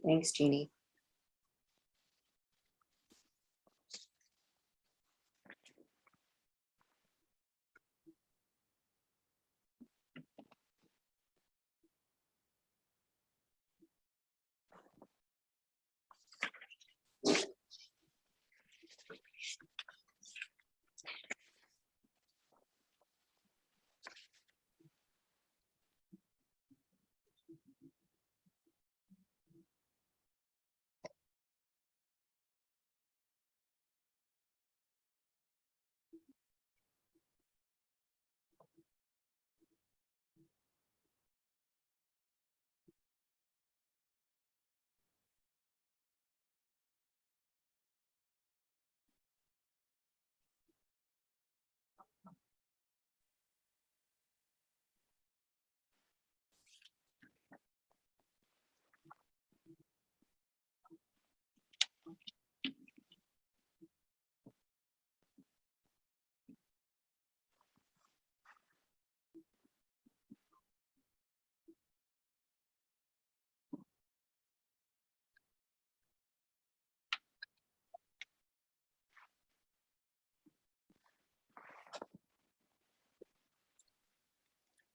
Thanks, Jeannie.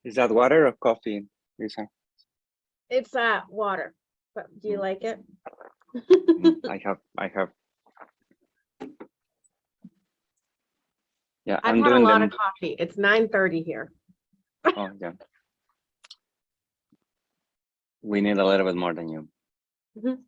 Is that water or coffee, Lisa? It's water, but do you like it? I have. Yeah, I've I'm had a doing lot them. of coffee. It's 9:30 here. Oh, yeah. We need a little bit more than you. Mhm.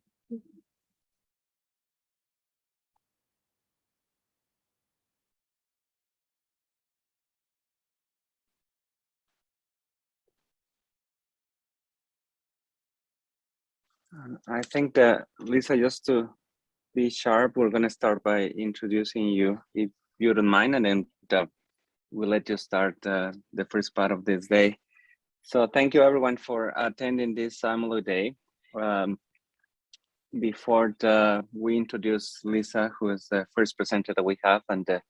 I think that, Lisa, just to be sharp, we're going to start by introducing you, if you don't mind, and then we'll let you start the first part of this day. So thank you, everyone, for attending this Amyloid Day. Before we introduce Lisa, who is the first presenter that we have, and the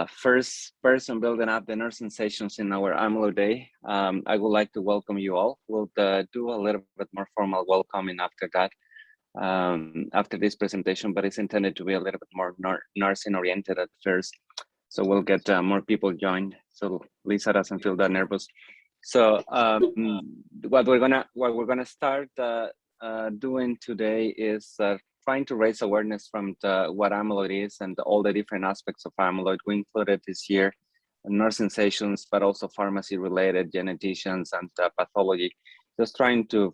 first person building up the nursing sessions in our Amyloid Day, I would like to welcome you all. We'll do a little bit more formal welcoming after that, after this presentation, but it's intended to be a little bit more nursing oriented at first. So we'll get more people joined, so Lisa doesn't feel that nervous. So what we're gonna start doing today is trying to raise awareness from what amyloid is and all the different aspects of amyloid. We included this year nursing sessions, but also pharmacy related, geneticians and pathology, just trying to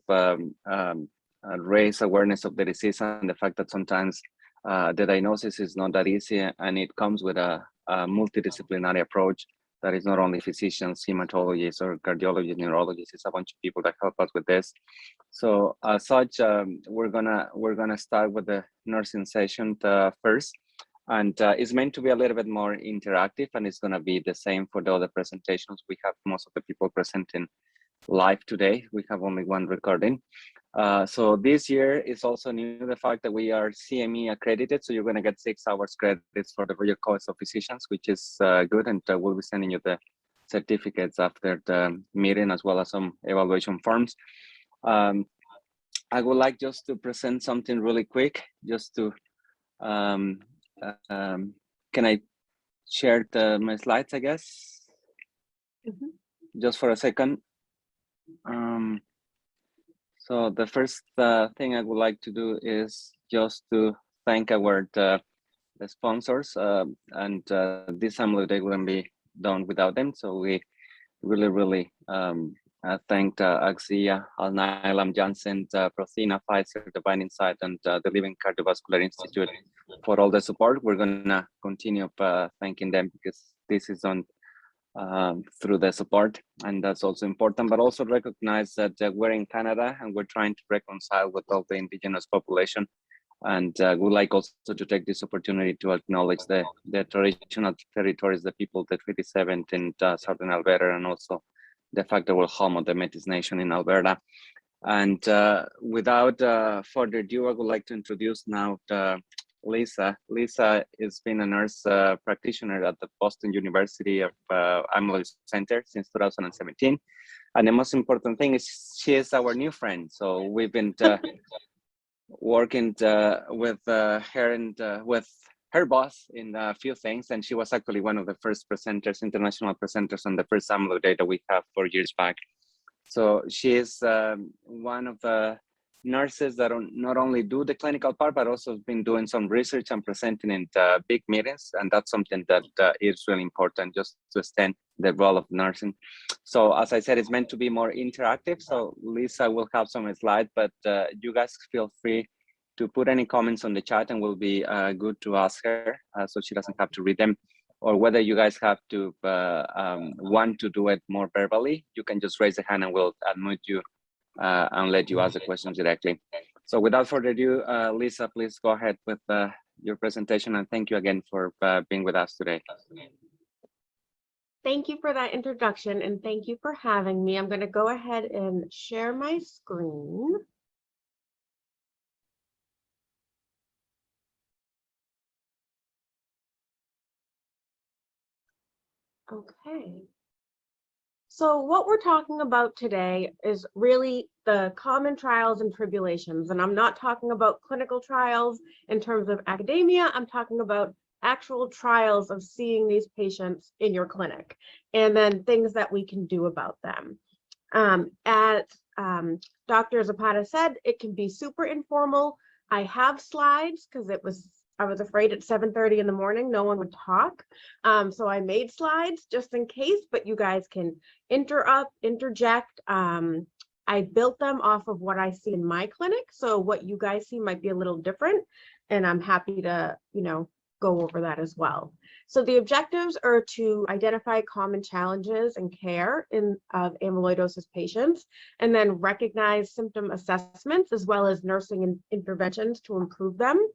raise awareness of the disease and the fact that sometimes the diagnosis is not that easy, and it comes with a multidisciplinary approach that is not only physicians, hematologists, or cardiologists, neurologists. It's a bunch of people that help us with this. So as such, we're gonna start with the nursing session first, and it's meant to be a little bit more interactive, and it's gonna be the same for the other presentations. We have most of the people presenting live today. We have only one recording. So this year is also new, the fact that we are CME accredited. So you're going to get 6 hours credits for the Royal College of Physicians, which is good. And we'll be sending you the certificates after the meeting, as well as some evaluation forms. I would like just to present something really quick, just to, can I share my slides, I guess? Just for a second. So the first thing I would like to do is just to thank our the sponsors, and this Amyloid Day wouldn't be done without them. So we really thank Axia, Alnylam, Janssen, Prothena, Pfizer, Divine Insight, and the Living Cardiovascular Institute for all the support. We're gonna continue thanking them, because this is on through the support, and that's also important. But also recognize that we're in Canada and we're trying to reconcile with all the Indigenous population, and we'd like also to take this opportunity to acknowledge the traditional territories, the people, the Treaty 7 in Southern Alberta, and also the fact that we're home of the Métis Nation in Alberta. And without further ado, I would like to introduce now Lisa. Lisa has been a nurse practitioner at the Boston University of Amyloid Center since 2017. And the most important thing is she is our new friend. So we've been working with her and with her boss in a few things, and she was actually one of the first presenters, international presenters on the first amyloid data we have 4 years back. So she is one of the nurses that not only do the clinical part, but also has been doing some research and presenting in big meetings. And that's something that is really important, just to extend the role of nursing. So as I said, it's meant to be more interactive. So Lisa will have some slides, but you guys feel free to put any comments on the chat, and will be good to ask her so she doesn't have to read them. Or whether you guys have to want to do it more verbally, you can just raise a hand and we'll unmute you and let you ask the questions directly. So without further ado, Lisa, please go ahead with your presentation, and thank you again for being with us today. Thank you for that introduction, and thank you for having me. I'm going to go ahead and share my screen. Okay. So what we're talking about today is really the common trials and tribulations. And I'm not talking about clinical trials in terms of academia. I'm talking about actual trials of seeing these patients in your clinic, and then things that we can do about them. As Dr. Zapata said, it can be super informal. I have slides because I was afraid at 7:30 in the morning no one would talk. So I made slides just in case, but you guys can interject. I built them off of what I see in my clinic. So what you guys see might be a little different, and I'm happy to, go over that as well. So the objectives are to identify common challenges and care of amyloidosis patients, and then recognize symptom assessments as well as nursing interventions to improve them.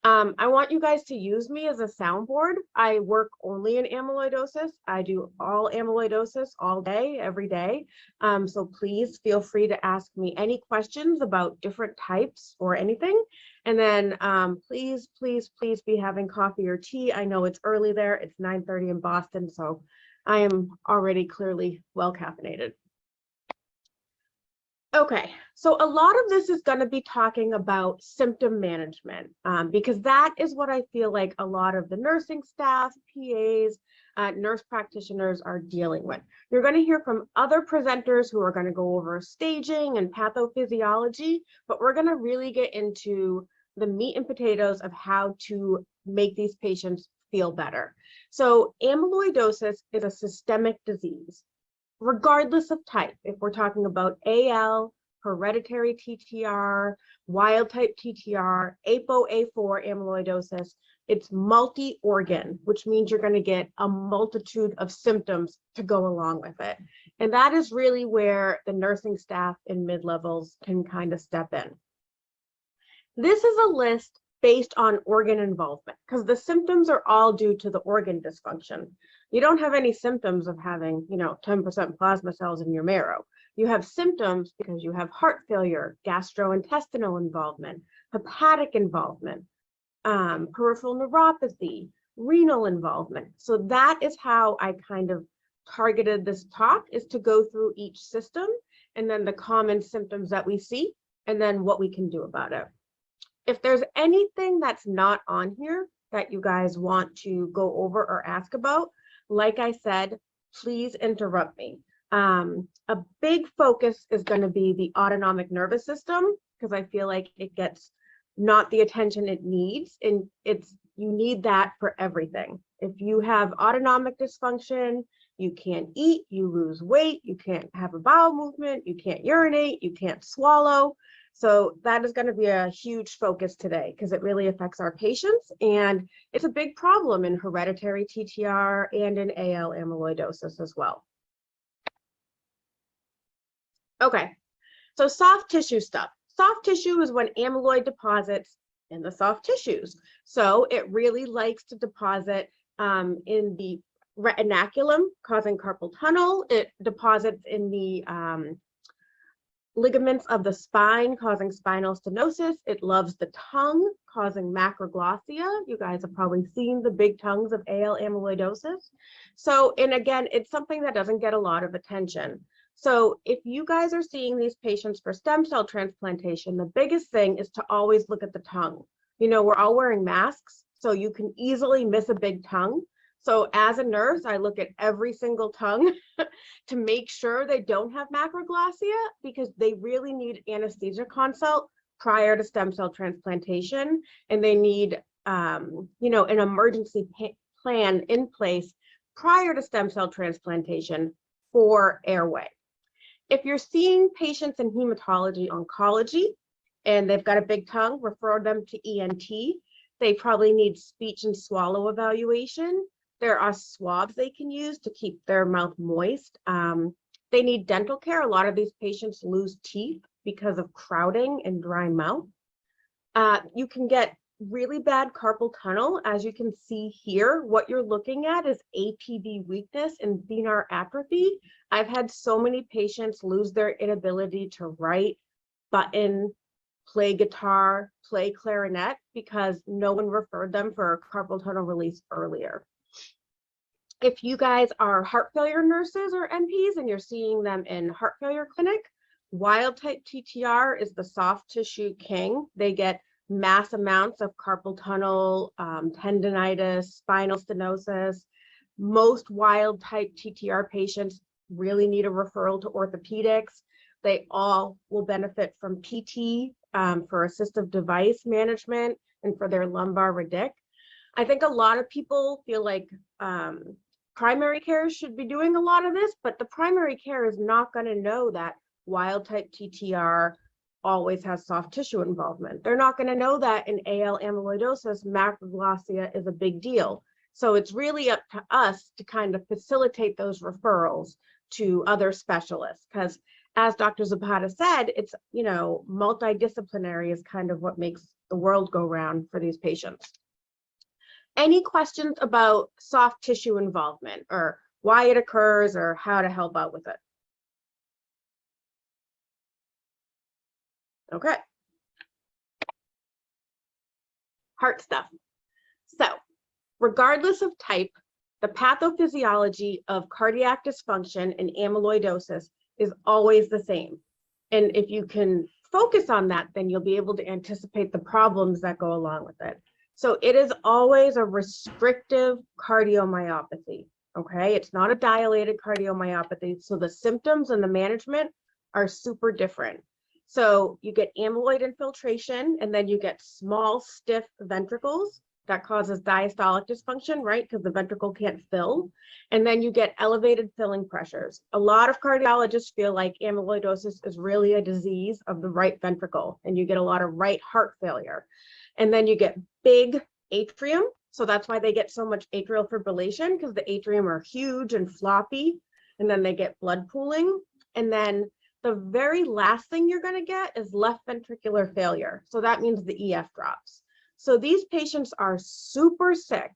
I want you guys to use me as a soundboard. I work only in amyloidosis. I do all amyloidosis all day, every day. So please feel free to ask me any questions about different types or anything. And then please, please, please be having coffee or tea. I know it's early there. It's 9:30 in Boston, so I am already clearly well caffeinated. Okay, so a lot of this is going to be talking about symptom management because that is what I feel like a lot of the nursing staff, PAs, nurse practitioners are dealing with. You're going to hear from other presenters who are going to go over staging and pathophysiology, but we're going to really get into the meat and potatoes of how to make these patients feel better. So amyloidosis is a systemic disease, regardless of type. If we're talking about AL, hereditary TTR, wild type TTR, APOA4 amyloidosis, it's multi-organ, which means you're going to get a multitude of symptoms to go along with it. And that is really where the nursing staff in mid-levels can kind of step in. This is a list based on organ involvement, because the symptoms are all due to the organ dysfunction. You don't have any symptoms of having, 10% plasma cells in your marrow. You have symptoms because you have heart failure, gastrointestinal involvement, hepatic involvement, peripheral neuropathy, renal involvement. So that is how I kind of targeted this talk, is to go through each system and then the common symptoms that we see and then what we can do about it. If there's anything that's not on here that you guys want to go over or ask about, like I said, please interrupt me. A big focus is going to be the autonomic nervous system, because I feel like it gets not the attention it needs, and you need that for everything. If you have autonomic dysfunction, you can't eat, you lose weight, you can't have a bowel movement, you can't urinate, you can't swallow. So that is going to be a huge focus today because it really affects our patients, and it's a big problem in hereditary TTR and in AL amyloidosis as well. Okay, so soft tissue stuff. Soft tissue is when amyloid deposits in the soft tissues. So it really likes to deposit in the retinaculum, causing carpal tunnel. It deposits in the ligaments of the spine, causing spinal stenosis. It loves the tongue, causing macroglossia. You guys have probably seen the big tongues of AL amyloidosis. So, and again, it's something that doesn't get a lot of attention. So if you guys are seeing these patients for stem cell transplantation, the biggest thing is to always look at the tongue. You know, we're all wearing masks, so you can easily miss a big tongue. So as a nurse, I look at every single tongue to make sure they don't have macroglossia, because they really need anesthesia consult prior to stem cell transplantation, and they need you know, an emergency plan in place prior to stem cell transplantation for airway. If you're seeing patients in hematology oncology and they've got a big tongue, refer them to ENT. They probably need speech and swallow evaluation. There are swabs they can use to keep their mouth moist. They need dental care. A lot of these patients lose teeth because of crowding and dry mouth. You can get really bad carpal tunnel. As you can see here, what you're looking at is APB weakness and thenar atrophy. I've had so many patients lose their inability to write, button, play guitar, play clarinet, because no one referred them for carpal tunnel release earlier. If you guys are heart failure nurses or NPs and you're seeing them in heart failure clinic, wild type TTR is the soft tissue king. They get mass amounts of carpal tunnel, tendinitis, spinal stenosis. Most wild type TTR patients really need a referral to orthopedics. They all will benefit from PT for assistive device management and for their lumbar radic. I think a lot of people feel like primary care should be doing a lot of this, but the primary care is not going to know that wild type TTR always has soft tissue involvement. They're not going to know that in AL amyloidosis, macroglossia is a big deal. So it's really up to us to kind of facilitate those referrals to other specialists, because as Dr. Zapata said, it's, you know, multidisciplinary is kind of what makes the world go round for these patients. Any questions about soft tissue involvement or why it occurs or how to help out with it? Okay. Heart stuff. So, regardless of type, the pathophysiology of cardiac dysfunction and amyloidosis is always the same. And if you can focus on that, then you'll be able to anticipate the problems that go along with it. So it is always a restrictive cardiomyopathy, okay? It's not a dilated cardiomyopathy. So the symptoms and the management are super different. So you get amyloid infiltration, and then you get small, stiff ventricles that causes diastolic dysfunction, right? Because the ventricle can't fill. And then you get elevated filling pressures. A lot of cardiologists feel like amyloidosis is really a disease of the right ventricle, and you get a lot of right heart failure. And then you get big atrium. So that's why they get so much atrial fibrillation, because the atrium are huge and floppy. And then they get blood pooling. And then the very last thing you're going to get is left ventricular failure. So that means the EF drops. So these patients are super sick.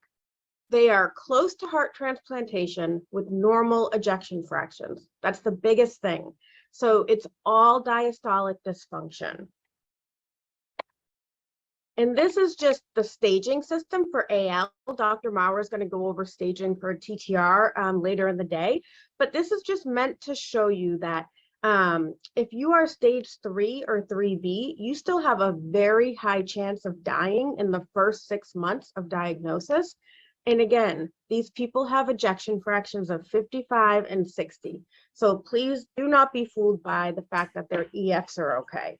They are close to heart transplantation with normal ejection fractions. That's the biggest thing. So it's all diastolic dysfunction. And this is just the staging system for AL. Dr. Maurer is going to go over staging for TTR later in the day. But this is just meant to show you that if you are stage 3 or 3B, you still have a very high chance of dying in the first 6 months of diagnosis. And again, these people have ejection fractions of 55 and 60. So please do not be fooled by the fact that their EFs are okay.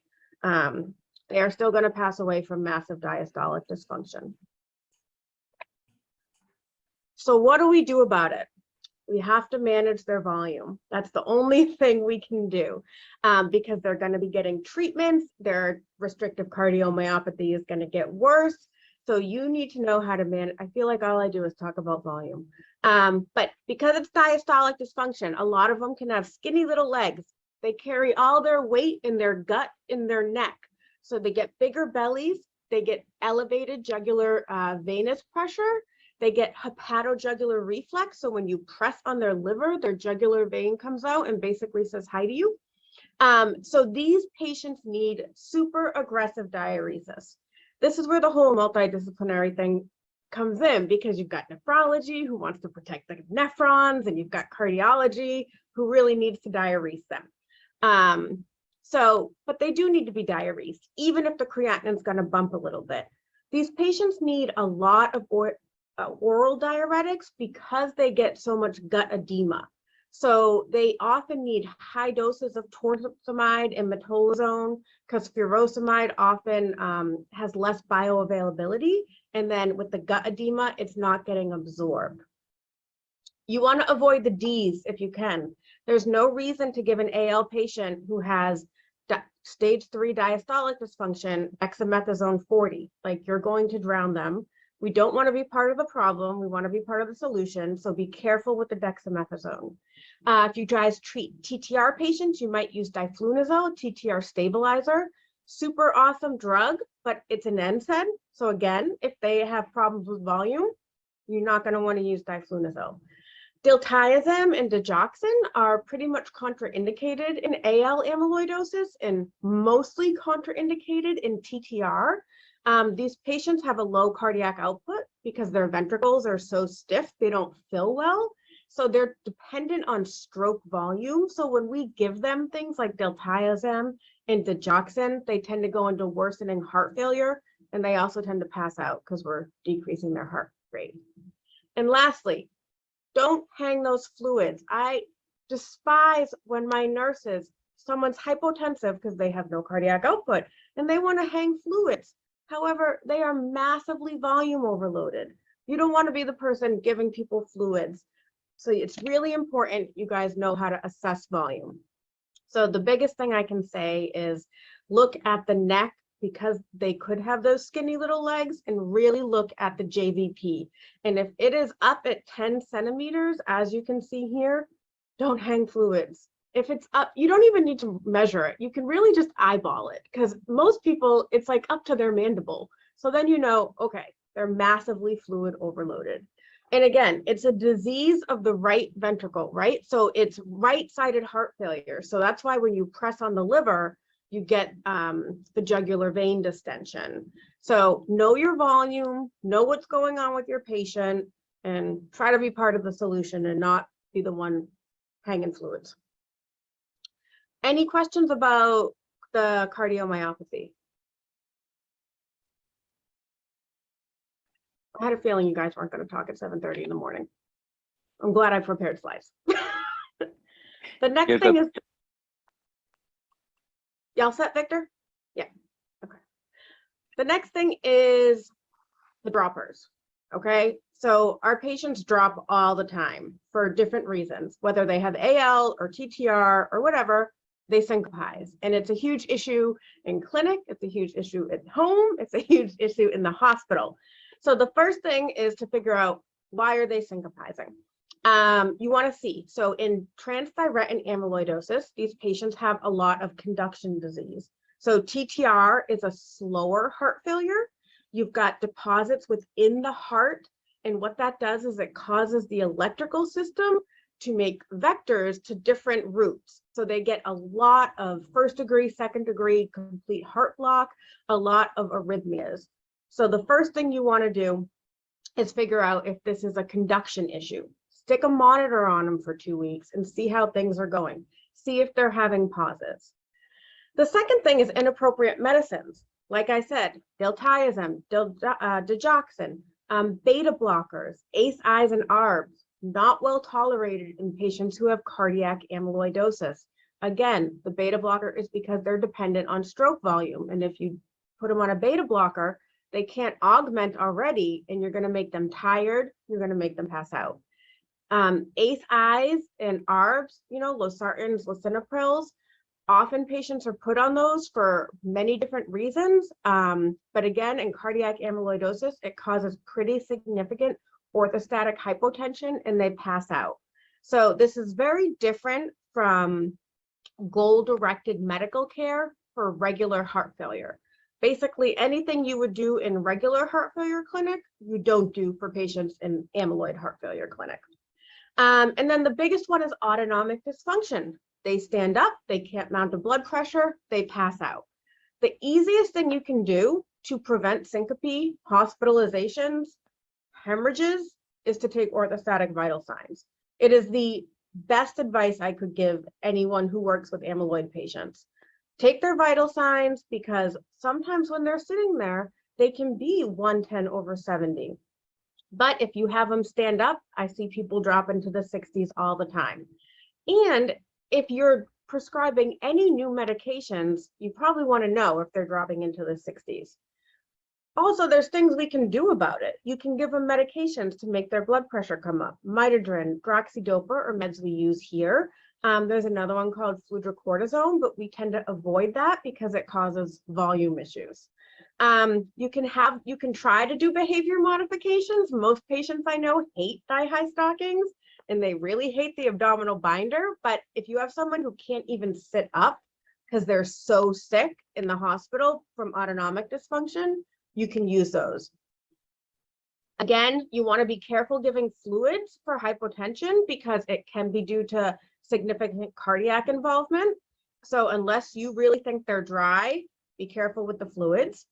They are still going to pass away from massive diastolic dysfunction. So what do we do about it? We have to manage their volume. That's the only thing we can do, because they're going to be getting treatments. Their restrictive cardiomyopathy is going to get worse. So you need to know how to manage. I feel like all I do is talk about volume. But because it's diastolic dysfunction, a lot of them can have skinny little legs. They carry all their weight in their gut, in their neck. So they get bigger bellies. They get elevated jugular venous pressure. They get hepatojugular reflex. So when you press on their liver, their jugular vein comes out and basically says hi to you. So these patients need super aggressive diuresis. This is where the whole multidisciplinary thing comes in, because you've got nephrology who wants to protect the nephrons, and you've got cardiology who really needs to diurese them. But they do need to be diuresed, even if the creatinine is going to bump a little bit. These patients need a lot of oral diuretics because they get so much gut edema. So they often need high doses of torsemide and metolazone because furosemide often has less bioavailability. And then with the gut edema, it's not getting absorbed. You want to avoid the Ds if you can. There's no reason to give an AL patient who has stage 3 diastolic dysfunction dexamethasone 40. Like, you're going to drown them. We don't want to be part of the problem. We want to be part of the solution. So be careful with the dexamethasone. If you guys treat TTR patients, you might use diflunisal, TTR stabilizer. Super awesome drug, but it's an NSAID. So again, if they have problems with volume, you're not going to want to use diflunisal. Diltiazem and digoxin are pretty much contraindicated in AL amyloidosis and mostly contraindicated in TTR. These patients have a low cardiac output because their ventricles are so stiff, they don't fill well. So they're dependent on stroke volume. So when we give them things like diltiazem and digoxin, they tend to go into worsening heart failure, and they also tend to pass out because we're decreasing their heart rate. And lastly, don't hang those fluids. I despise when my nurses, someone's hypotensive because they have no cardiac output and they want to hang fluids. However, they are massively volume overloaded. You don't want to be the person giving people fluids. So it's really important you guys know how to assess volume. So the biggest thing I can say is look at the neck, because they could have those skinny little legs, and really look at the JVP. And if it is up at 10 centimeters, as you can see here, don't hang fluids. If it's up, you don't even need to measure it. You can really just eyeball it, because most people, it's like up to their mandible. So then you know, okay, they're massively fluid overloaded. And again, it's a disease of the right ventricle, right? So it's right-sided heart failure. So that's why when you press on the liver, you get the jugular vein distension. So know your volume, know what's going on with your patient, and try to be part of the solution and not be the one hanging fluids. Any questions about the cardiomyopathy? I had a feeling you guys weren't going to talk at 7:30 in the morning. I'm glad I prepared slides. The next thing is, y'all set, Victor? Yeah, okay. The next thing is the droppers, okay? So our patients drop all the time for different reasons, whether they have AL or TTR or whatever, they syncopize. And it's a huge issue in clinic, it's a huge issue at home, it's a huge issue in the hospital. So the first thing is to figure out, why are they syncopizing? You want to see, so in transthyretin amyloidosis, these patients have a lot of conduction disease. So TTR is a slower heart failure. You've got deposits within the heart, and what that does is it causes the electrical system to make vectors to different routes. So they get a lot of first degree, second degree, complete heart block, a lot of arrhythmias. So the first thing you want to do is figure out if this is a conduction issue. Stick a monitor on them for 2 weeks and see how things are going. See if they're having pauses. The second thing is inappropriate medicines. Like I said, diltiazem, digoxin, beta blockers, ACEIs and ARBs, not well tolerated in patients who have cardiac amyloidosis. Again, the beta blocker is because they're dependent on stroke volume. And if you put them on a beta blocker, they can't augment already, and you're going to make them tired. You're going to make them pass out. ACEIs and ARBs, you know, losartans, lisinoprils, often patients are put on those for many different reasons. But again, in cardiac amyloidosis, it causes pretty significant orthostatic hypotension and they pass out. So this is very different from goal-directed medical care for regular heart failure. Basically, anything you would do in regular heart failure clinic, you don't do for patients in amyloid heart failure clinic. And then the biggest one is autonomic dysfunction. They stand up, they can't mount a blood pressure, they pass out. The easiest thing you can do to prevent syncope, hospitalizations, hemorrhages, is to take orthostatic vital signs. It is the best advice I could give anyone who works with amyloid patients. Take their vital signs, because sometimes when they're sitting there, they can be 110/70. But if you have them stand up, I see people drop into the 60s all the time. And if you're prescribing any new medications, you probably want to know if they're dropping into the 60s. Also, there's things we can do about it. You can give them medications to make their blood pressure come up. Midodrine, droxidopa, or meds we use here. There's another one called fludrocortisone, but we tend to avoid that because it causes volume issues. You can try to do behavior modifications. Most patients I know hate thigh-high stockings, and they really hate the abdominal binder. But if you have someone who can't even sit up because they're so sick in the hospital from autonomic dysfunction, you can use those. Again, you want to be careful giving fluids for hypotension because it can be due to significant cardiac involvement. So unless you really think they're dry, be careful with the fluids.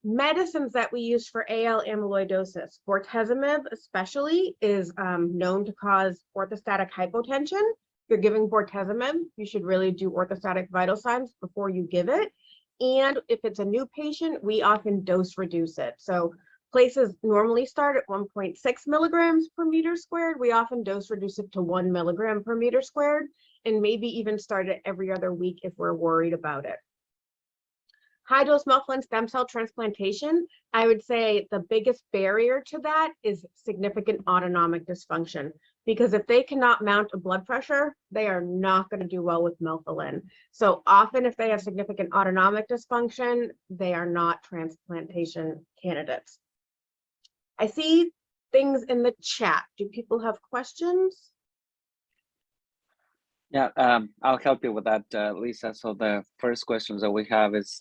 Medicines that we use for AL amyloidosis, bortezomib especially is known to cause orthostatic hypotension. If you're giving bortezomib, you should really do orthostatic vital signs before you give it. And if it's a new patient, we often dose reduce it. So places normally start at 1.6 milligrams per meter squared. We often dose reduce it to 1 milligram per meter squared, and maybe even start it every other week if we're worried about it. High dose melphalan stem cell transplantation, I would say the biggest barrier to that is significant autonomic dysfunction, because if they cannot mount a blood pressure, they are not going to do well with melphalan. So often if they have significant autonomic dysfunction, they are not transplantation candidates. I see things in the chat. Do people have questions? Yeah, I'll help you with that, Lisa. So the first questions that we have is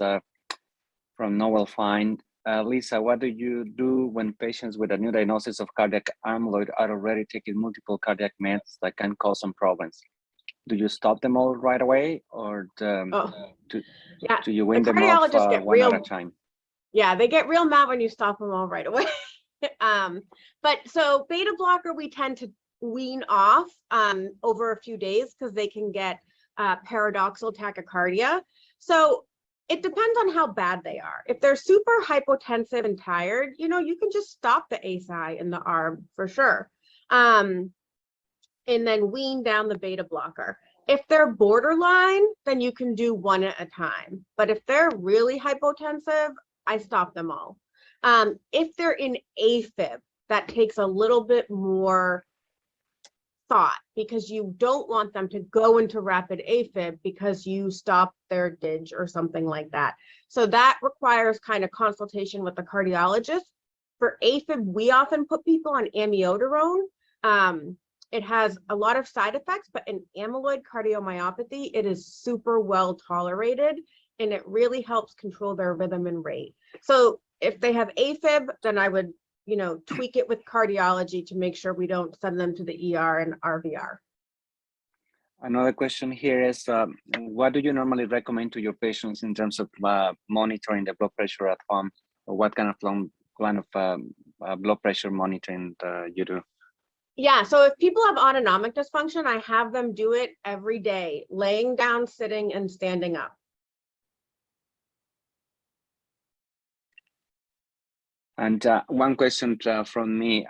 from Noel Fine. Lisa, what do you do when patients with a new diagnosis of cardiac amyloid are already taking multiple cardiac meds that can cause some problems? Do you stop them all right away, or do you wean them off one at a time? Yeah, they get real mad when you stop them all right away. But so beta blocker, we tend to wean off over a few days because they can get paradoxal tachycardia. So it depends on how bad they are. If they're super hypotensive and tired, you can just stop the ASI in the arm for sure. And then wean down the beta blocker. If they're borderline, then you can do one at a time. But if they're really hypotensive, I stop them all. If they're in AFib, that takes a little bit more thought, because you don't want them to go into rapid AFib because you stop their DIG or something like that. So that requires kind of consultation with the cardiologist. For AFib, we often put people on amiodarone. It has a lot of side effects, but in amyloid cardiomyopathy, it is super well tolerated, and it really helps control their rhythm and rate. So if they have AFib, then I would tweak it with cardiology to make sure we don't send them to the ER and RVR. Another question here is, what do you normally recommend to your patients in terms of monitoring the blood pressure at home? Or what kind of blood pressure monitoring you do? Yeah, so if people have autonomic dysfunction, I have them do it every day, laying down, sitting, and standing up. And one question from me,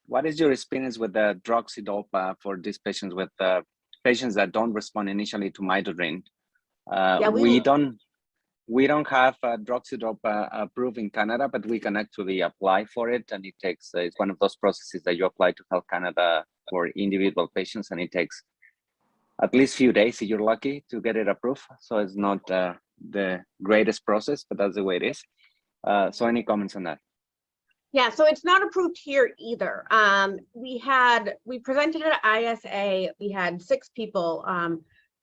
what is your experience with the droxidopa for these patients with patients that don't respond initially to midodrine? Yeah, we don't have droxidopa approved in Canada, but we can actually apply for it, and it takes it's one of those processes that you apply to Health Canada for individual patients, and it takes at least a few days if you're lucky to get it approved. So it's not the greatest process, but that's the way it is. So any comments on that? Yeah, so it's not approved here either. We presented it at ISA. We had 6 people,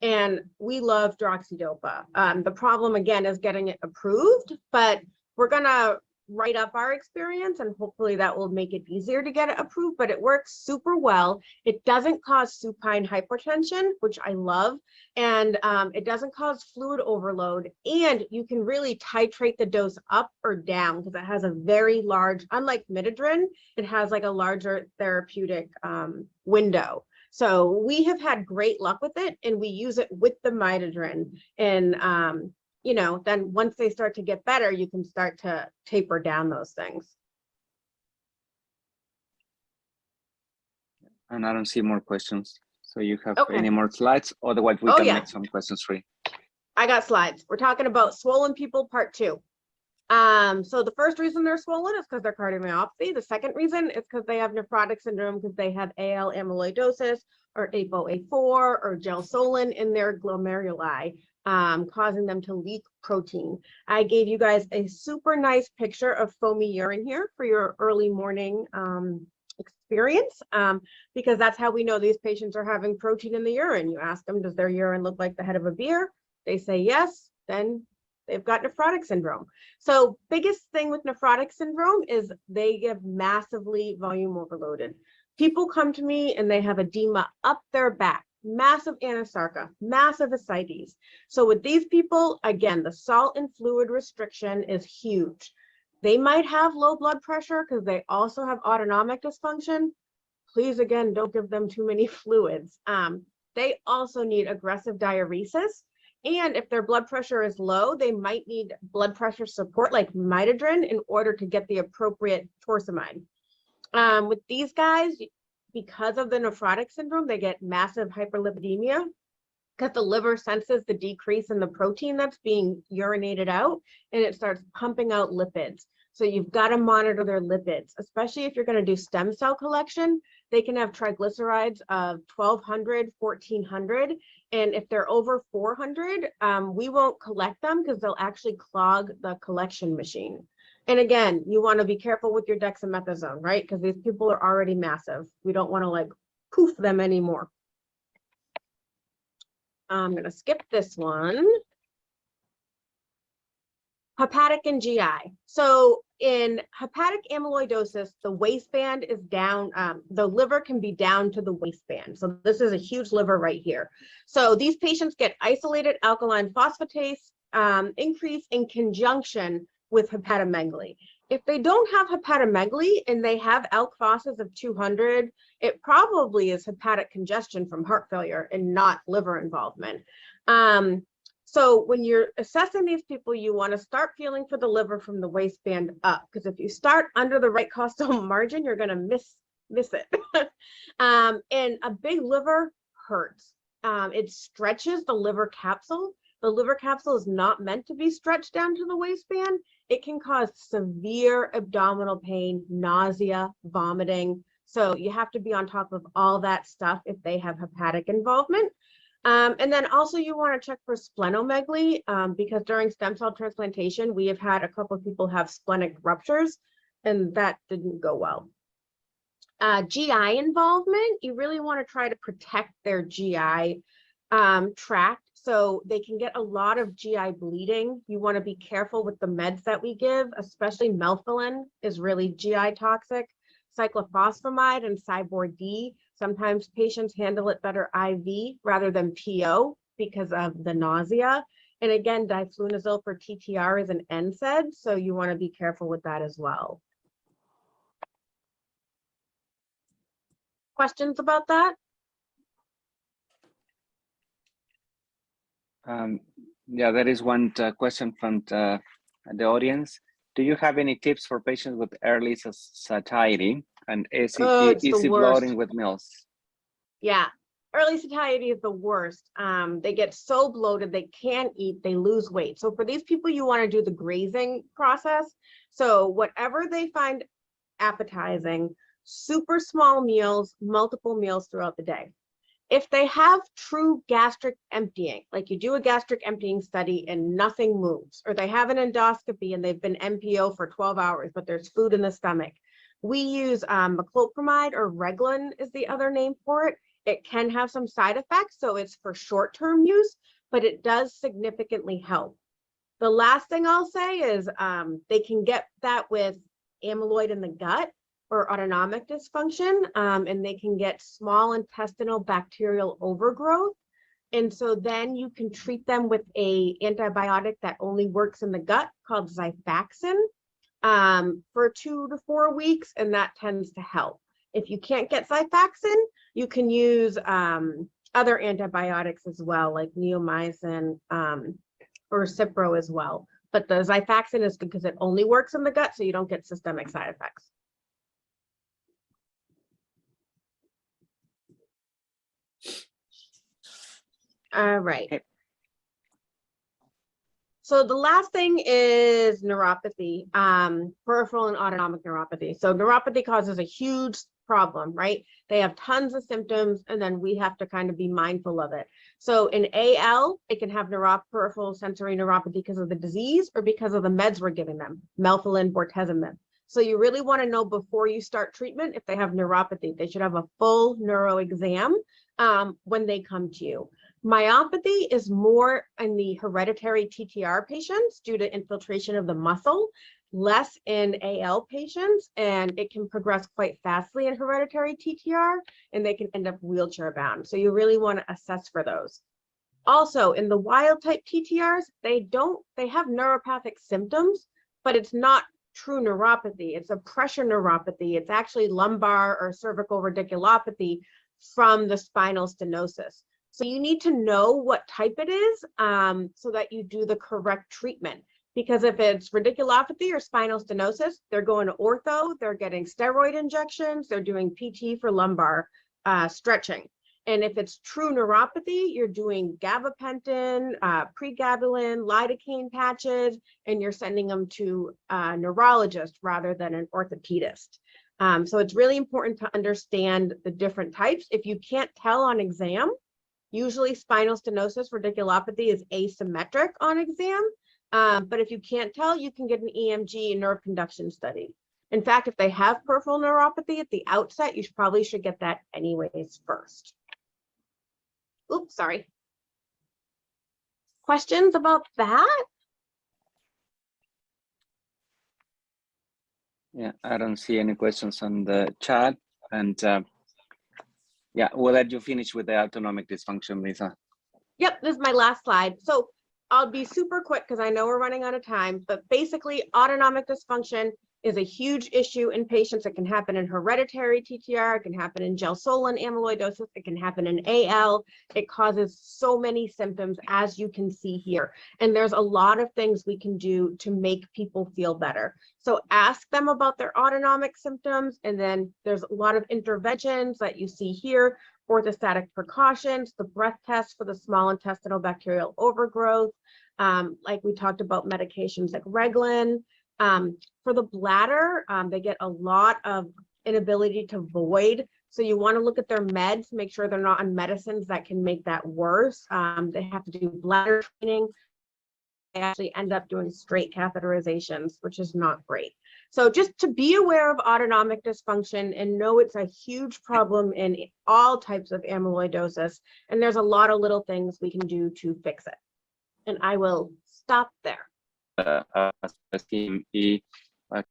and we love droxidopa. The problem again is getting it approved, but we're gonna write up our experience, and hopefully that will make it easier to get it approved, but it works super well. It doesn't cause supine hypertension, which I love, and it doesn't cause fluid overload, and you can really titrate the dose up or down because it has a very large, unlike midodrine, it has like a larger therapeutic window. So we have had great luck with it, and we use it with the midodrine, and you know, then once they start to get better, you can start to taper down those things. And I don't see more questions. So you have Okay. any more slides? Otherwise, we can make some questions free. I got slides. We're talking about swollen people, part 2. So the first reason they're swollen is because they're cardiomyopathy. The second reason is because they have nephrotic syndrome, because they have AL amyloidosis or ApoA4 or gelsolin in their glomeruli, causing them to leak protein. I gave you guys a super nice picture of foamy urine here for your early morning experience, because that's how we know these patients are having protein in the urine. You ask them, does their urine look like the head of a beer? They say yes, then they've got nephrotic syndrome. So biggest thing with nephrotic syndrome is they get massively volume overloaded. People come to me and they have edema up their back, massive anasarca, massive ascites. So with these people, again, the salt and fluid restriction is huge. They might have low blood pressure because they also have autonomic dysfunction. Please, again, don't give them too many fluids. They also need aggressive diuresis. And if their blood pressure is low, they might need blood pressure support like midodrine in order to get the appropriate torsemide. With these guys, because of the nephrotic syndrome, they get massive hyperlipidemia because the liver senses the decrease in the protein that's being urinated out, and it starts pumping out lipids. So you've got to monitor their lipids, especially if you're going to do stem cell collection. They can have triglycerides of 1,200, 1,400. And if they're over 400, we won't collect them because they'll actually clog the collection machine. And again, you want to be careful with your dexamethasone, right? Because these people are already massive. We don't want to like poof them anymore. I'm going to skip this one. Hepatic and GI. So in hepatic amyloidosis, the waistband is down, the liver can be down to the waistband. So this is a huge liver right here. So these patients get isolated alkaline phosphatase increase in conjunction with hepatomegaly. If they don't have hepatomegaly and they have ALK phosphs of 200, it probably is hepatic congestion from heart failure and not liver involvement. So when you're assessing these people, you want to start feeling for the liver from the waistband up, because if you start under the right costal margin, you're going to miss it. And a big liver hurts. It stretches the liver capsule. The liver capsule is not meant to be stretched down to the waistband. It can cause severe abdominal pain, nausea, vomiting. So you have to be on top of all that stuff if they have hepatic involvement. And then also you want to check for splenomegaly, because during stem cell transplantation, we have had a couple of people have splenic ruptures, and that didn't go well. GI involvement, you really want to try to protect their GI tract. So they can get a lot of GI bleeding. You want to be careful with the meds that we give, especially melphalan is really GI toxic. Cyclophosphamide and Cybor D. Sometimes patients handle it better IV rather than PO because of the nausea. And again, diflunisal for TTR is an NSAID, so you want to be careful with that as well. Questions about that? Yeah, there is one question from the audience. Do you have any tips for patients with early satiety and easy bloating with meals? Yeah, early satiety is the worst. They get so bloated, they can't eat, they lose weight. So for these people, you want to do the grazing process. So whatever they find appetizing, super small meals, multiple meals throughout the day. If they have true gastric emptying, like you do a gastric emptying study and nothing moves, or they have an endoscopy and they've been MPO for 12 hours, but there's food in the stomach, we use meclopramide, or Reglan is the other name for it. It can have some side effects, so it's for short-term use, but it does significantly help. The last thing I'll say is they can get that with amyloid in the gut or autonomic dysfunction, and they can get small intestinal bacterial overgrowth. And so then you can treat them with a antibiotic that only works in the gut called Xifaxan for 2 to 4 weeks, and that tends to help. If you can't get Xifaxan, you can use other antibiotics as well, like neomycin or Cipro as well. But the Xifaxan is because it only works in the gut, so you don't get systemic side effects. All right. Okay. So the last thing is neuropathy, peripheral and autonomic neuropathy. So neuropathy causes a huge problem, right? They have tons of symptoms, and then we have to kind of be mindful of it. So in AL, it can have peripheral sensory neuropathy because of the disease or because of the meds we're giving them, melphalan, bortezomib. So you really want to know before you start treatment if they have neuropathy. They should have a full neuro exam when they come to you. Myopathy is more in the hereditary TTR patients due to infiltration of the muscle, less in AL patients, and it can progress quite fastly in hereditary TTR, and they can end up wheelchair bound. So you really want to assess for those. Also, in the wild type TTRs, they have neuropathic symptoms, but it's not true neuropathy. It's a pressure neuropathy. It's actually lumbar or cervical radiculopathy from the spinal stenosis. So you need to know what type it is so that you do the correct treatment. Because if it's radiculopathy or spinal stenosis, they're going to ortho, they're getting steroid injections, they're doing PT for lumbar stretching. And if it's true neuropathy, you're doing gabapentin, pregabalin, lidocaine patches, and you're sending them to a neurologist rather than an orthopedist. So it's really important to understand the different types. If you can't tell on exam, usually spinal stenosis radiculopathy is asymmetric on exam. But if you can't tell, you can get an EMG nerve conduction study. In fact, if they have peripheral neuropathy at the outset, you probably should get that anyways first. Oops, sorry. Questions about that? Yeah, I don't see any questions on the chat. And yeah, we'll let you finish with the autonomic dysfunction, Lisa. Yep, this is my last slide. So I'll be super quick because I know we're running out of time, but basically autonomic dysfunction is a huge issue in patients. It can happen in hereditary TTR, it can happen in gelsolin amyloidosis, it can happen in AL. It causes so many symptoms, as you can see here. And there's a lot of things we can do to make people feel better. So ask them about their autonomic symptoms, and then there's a lot of interventions that you see here. Orthostatic precautions, the breath test for the small intestinal bacterial overgrowth, like we talked about medications like Reglan. For the bladder, they get a lot of inability to void. So you want to look at their meds, make sure they're not on medicines that can make that worse. They have to do bladder training. They actually end up doing straight catheterizations, which is not great. So just to be aware of autonomic dysfunction and know it's a huge problem in all types of amyloidosis. And there's a lot of little things we can do to fix it. And I will stop there. CME